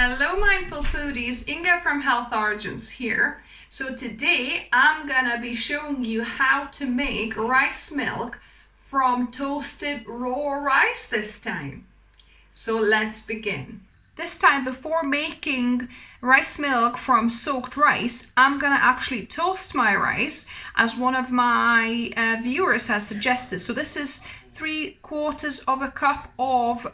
Hello mindful foodies, Inga from Health Origins here. So today I'm gonna be showing you how to make rice milk from toasted raw rice this time. So let's begin. This time, before making rice milk from soaked rice, I'm gonna actually toast my rice as one of my viewers has suggested. So this is 3/4 of a cup of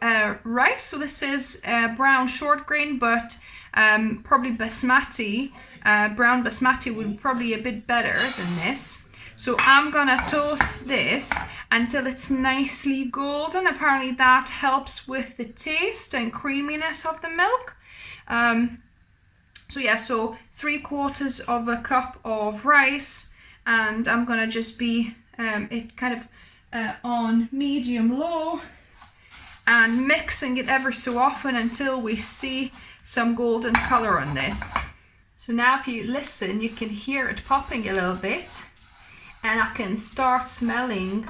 rice. So this is brown short grain, but probably basmati. Brown basmati would probably be a bit better than this. So I'm gonna toast this until it's nicely golden. Apparently that helps with the taste and creaminess of the milk. So 3/4 of a cup of rice, and I'm gonna just be on medium low and mixing it ever so often until we see some golden color on this. So now if you listen, you can hear it popping a little bit, and I can start smelling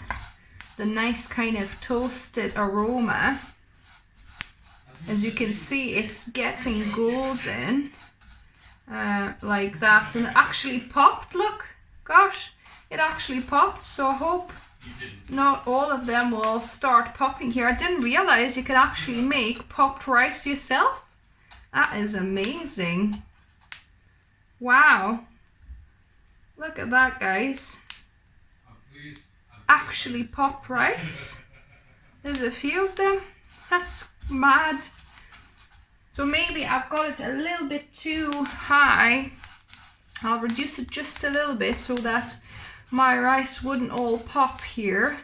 the nice kind of toasted aroma. As you can see, it's getting golden like that, and it actually popped. Look, gosh, it actually popped. So I hope not all of them will start popping here. I didn't realize you could actually make popped rice yourself. That is amazing. Wow, look at that, guys. Actually popped rice. There's a few of them. That's mad. So maybe I've got it a little bit too high. I'll reduce it just a little bit so that my rice wouldn't all pop here.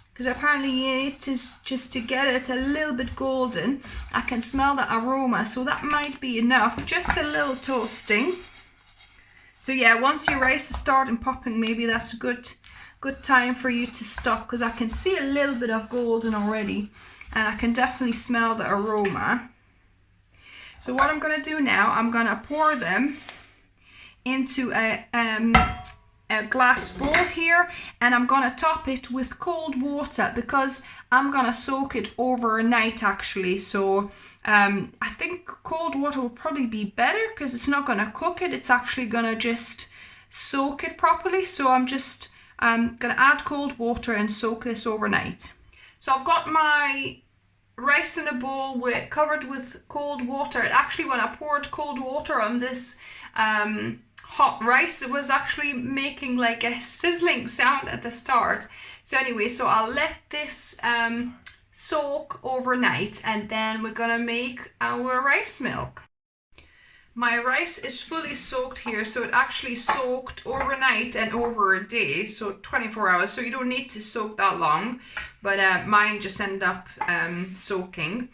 Because apparently it is just to get it a little bit golden. I can smell the aroma, so that might be enough. Just a little toasting. So yeah, once your rice is starting popping, maybe that's a good time for you to stop, because I can see a little bit of golden already, and I can definitely smell the aroma. So what I'm gonna do now, I'm gonna pour them into a glass bowl here, and I'm gonna top it with cold water because I'm gonna soak it overnight actually. So I think cold water will probably be better because it's not gonna cook it, it's actually gonna just soak it properly. So I'm just gonna add cold water and soak this overnight. So I've got my rice in a bowl covered with cold water. Actually, when I poured cold water on this hot rice, it was actually making like a sizzling sound at the start. So anyway, so I'll let this soak overnight, and then we're gonna make our rice milk. My rice is fully soaked here, so it actually soaked overnight and over a day, so 24 hours. So you don't need to soak that long, but mine just ended up soaking.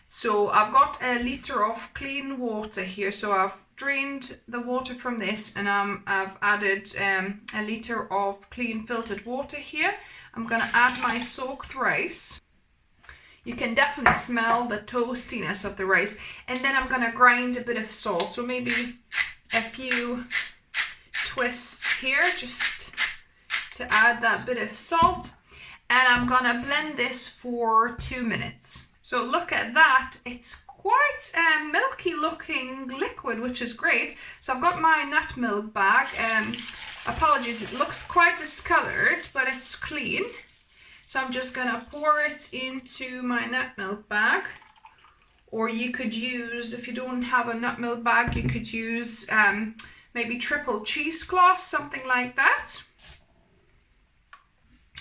So I've got a liter of clean water here, so I've drained the water from this, and I've added a liter of clean filtered water here. I'm gonna add my soaked rice. You can definitely smell the toastiness of the rice, and then I'm gonna grind a bit of salt, so maybe a few twists here just to add that bit of salt, and I'm gonna blend this for 2 minutes. So look at that, it's quite a milky looking liquid, which is great. So I've got my nut milk bag. Apologies, it looks quite discolored, but it's clean. So I'm just gonna pour it into my nut milk bag. Or you could use, if you don't have a nut milk bag, you could use maybe triple cheesecloth, something like that.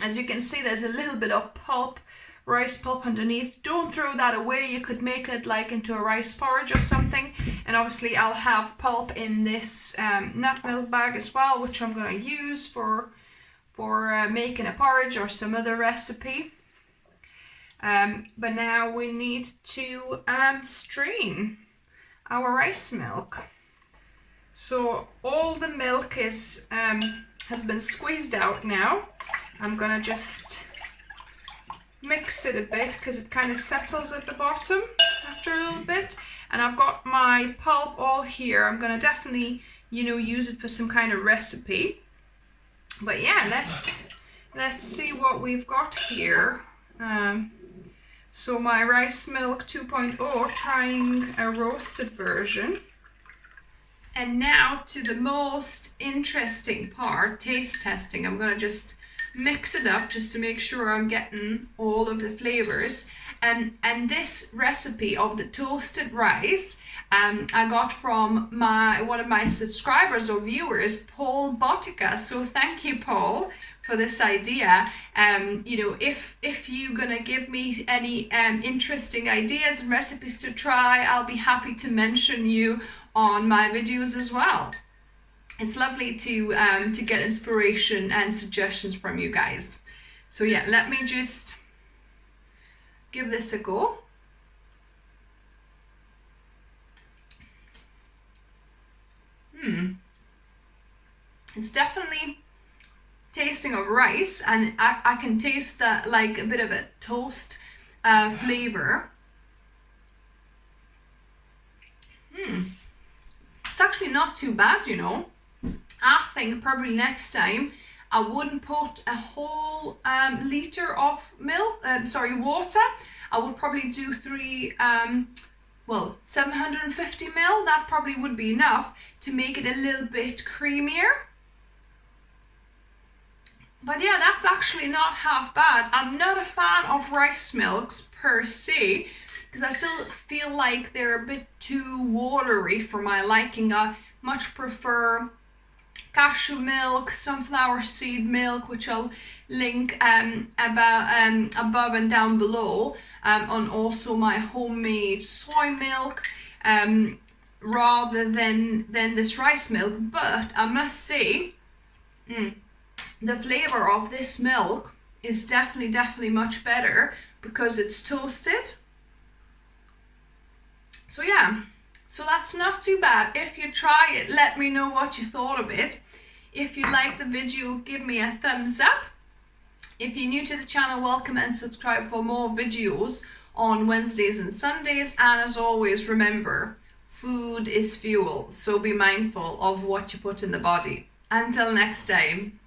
As you can see, there's a little bit of pulp, rice pulp underneath. Don't throw that away. You could make it like into a rice porridge or something. And obviously I'll have pulp in this nut milk bag as well, which I'm going to use for making a porridge or some other recipe. But now we need to strain our rice milk. So all the milk has been squeezed out now. I'm gonna just mix it a bit because it kind of settles at the bottom after a little bit. And I've got my pulp all here. I'm gonna definitely, use it for some kind of recipe. But yeah, let's see what we've got here. So my rice milk 2.0, trying a roasted version. And now to the most interesting part, taste testing. I'm gonna just mix it up just to make sure I'm getting all of the flavors. And this recipe of the toasted rice, I got from one of my subscribers or viewers, Paul Botica. So thank you, Paul, for this idea. You know, if you're gonna give me any interesting ideas and recipes to try, I'll be happy to mention you on my videos as well. It's lovely to get inspiration and suggestions from you guys. So yeah, let me just give this a go. It's definitely tasting of rice, and I can taste that, like a bit of a toast flavor. It's actually not too bad, you know. I think probably next time I wouldn't put a whole liter of water. I would probably do 750 ml. That probably would be enough to make it a little bit creamier. But yeah, that's actually not half bad. I'm not a fan of rice milks per se, because I still feel like they're a bit too watery for my liking. I much prefer cashew milk, sunflower seed milk, which I'll link above and down below, on also my homemade soy milk, rather than this rice milk. But I must say, the flavor of this milk is definitely much better because it's toasted. So yeah, so that's not too bad. If you try it, let me know what you thought of it. If you like the video, give me a thumbs up. If you're new to the channel, welcome and subscribe for more videos on Wednesdays and Sundays. And as always, remember, food is fuel, so be mindful of what you put in the body. Until next time.